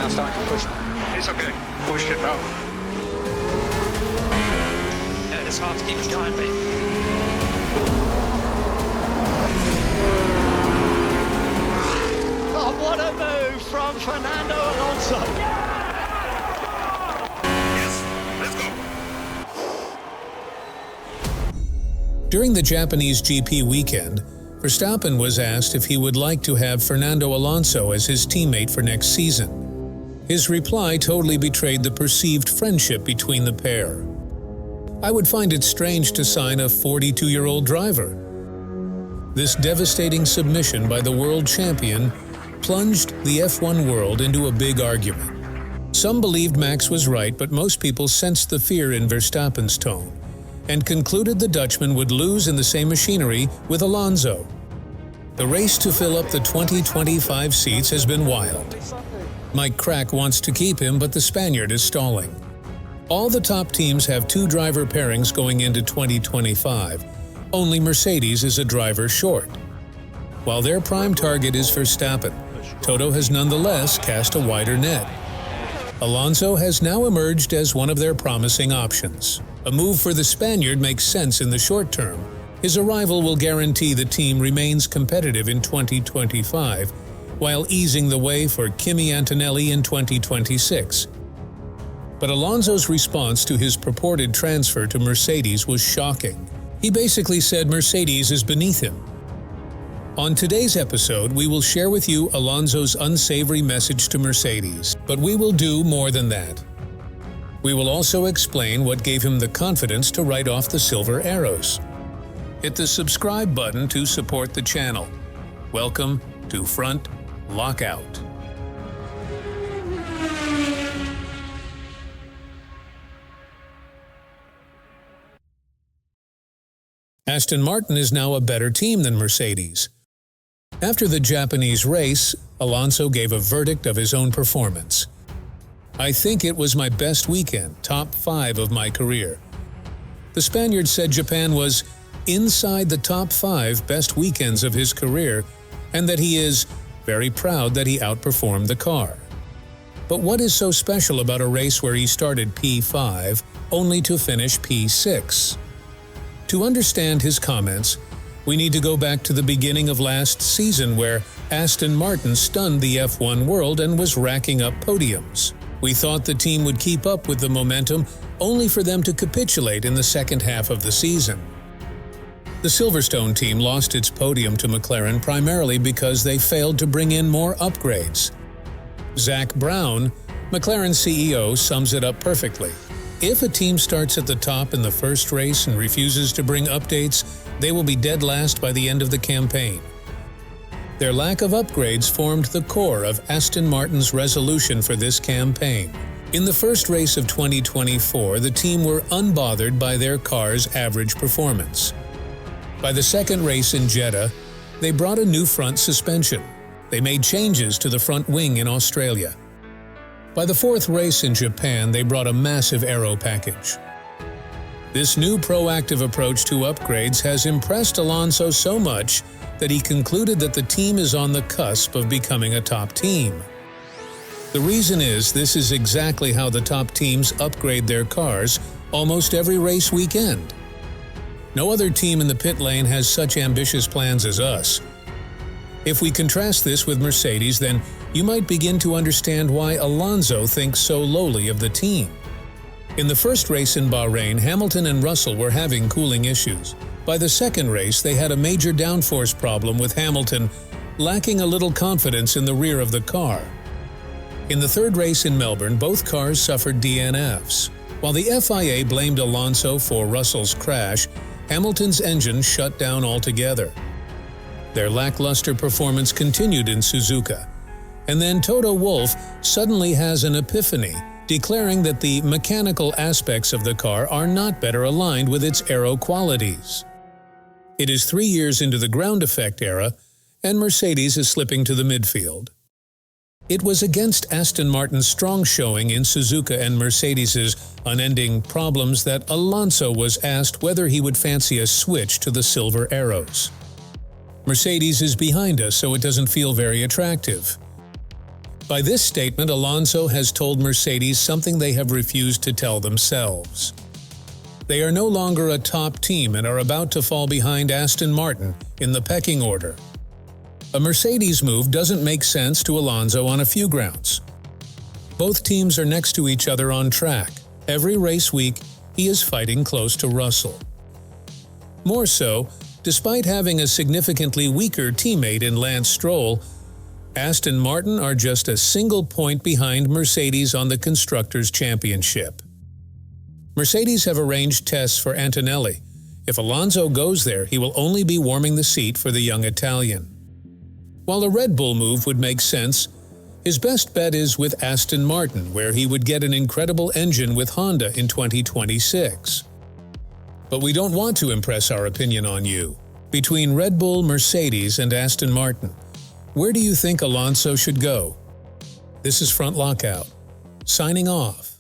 now starting to push. It's okay. Push it out. Yeah, it's hard to keep behind me. Oh, what a move from Fernando Alonso. Yes, let's go. During the Japanese GP weekend, Verstappen was asked if he would like to have Fernando Alonso as his teammate for next season. His reply totally betrayed the perceived friendship between the pair. "I would find it strange to sign a 42-year-old driver." This devastating submission by the world champion plunged the F1 world into a big argument. Some believed Max was right, but most people sensed the fear in Verstappen's tone and concluded the Dutchman would lose in the same machinery with Alonso. The race to fill up the 2025 seats has been wild. Mike Crack wants to keep him, but the Spaniard is stalling. All the top teams have two driver pairings going into 2025. Only Mercedes is a driver short. While their prime target is Verstappen, Toto has nonetheless cast a wider net. Alonso has now emerged as one of their promising options. A move for the Spaniard makes sense in the short term. His arrival will guarantee the team remains competitive in 2025, while easing the way for Kimi Antonelli in 2026. But Alonso's response to his purported transfer to Mercedes was shocking. He basically said Mercedes is beneath him. On today's episode, we will share with you Alonso's unsavory message to Mercedes, but we will do more than that. We will also explain what gave him the confidence to write off the silver arrows. Hit the subscribe button to support the channel. Welcome to Front Lockout. Aston Martin is now a better team than Mercedes. After the Japanese race, Alonso gave a verdict of his own performance. "I think it was my best weekend, top 5 of my career." The Spaniard said Japan was inside the top 5 best weekends of his career and that he is very proud that he outperformed the car. But what is so special about a race where he started P5 only to finish P6? To understand his comments, we need to go back to the beginning of last season where Aston Martin stunned the F1 world and was racking up podiums. We thought the team would keep up with the momentum, only for them to capitulate in the second half of the season. The Silverstone team lost its podium to McLaren primarily because they failed to bring in more upgrades. Zak Brown, McLaren's CEO, sums it up perfectly. If a team starts at the top in the first race and refuses to bring updates, they will be dead last by the end of the campaign. Their lack of upgrades formed the core of Aston Martin's resolution for this campaign. In the first race of 2024, the team were unbothered by their car's average performance. By the second race in Jeddah, they brought a new front suspension. They made changes to the front wing in Australia. By the fourth race in Japan, they brought a massive aero package. This new proactive approach to upgrades has impressed Alonso so much that he concluded that the team is on the cusp of becoming a top team. The reason is this is exactly how the top teams upgrade their cars almost every race weekend. No other team in the pit lane has such ambitious plans as us. If we contrast this with Mercedes, then you might begin to understand why Alonso thinks so lowly of the team. In the first race in Bahrain, Hamilton and Russell were having cooling issues. By the second race, they had a major downforce problem with Hamilton lacking a little confidence in the rear of the car. In the third race in Melbourne, both cars suffered DNFs. While the FIA blamed Alonso for Russell's crash, Hamilton's engine shut down altogether. Their lackluster performance continued in Suzuka. And then Toto Wolff suddenly has an epiphany, declaring that the mechanical aspects of the car are not better aligned with its aero qualities. It is 3 years into the ground effect era, and Mercedes is slipping to the midfield. It was against Aston Martin's strong showing in Suzuka and Mercedes's unending problems that Alonso was asked whether he would fancy a switch to the silver arrows. Mercedes is behind us, so it doesn't feel very attractive. By this statement, Alonso has told Mercedes something they have refused to tell themselves. They are no longer a top team and are about to fall behind Aston Martin in the pecking order. A Mercedes move doesn't make sense to Alonso on a few grounds. Both teams are next to each other on track. Every race week, he is fighting close to Russell. More so, despite having a significantly weaker teammate in Lance Stroll, Aston Martin are just a single point behind Mercedes on the Constructors' Championship. Mercedes have arranged tests for Antonelli. If Alonso goes there, he will only be warming the seat for the young Italian. While a Red Bull move would make sense, his best bet is with Aston Martin, where he would get an incredible engine with Honda in 2026. But we don't want to impress our opinion on you. Between Red Bull, Mercedes, and Aston Martin, where do you think Alonso should go? This is Front Lockout, signing off.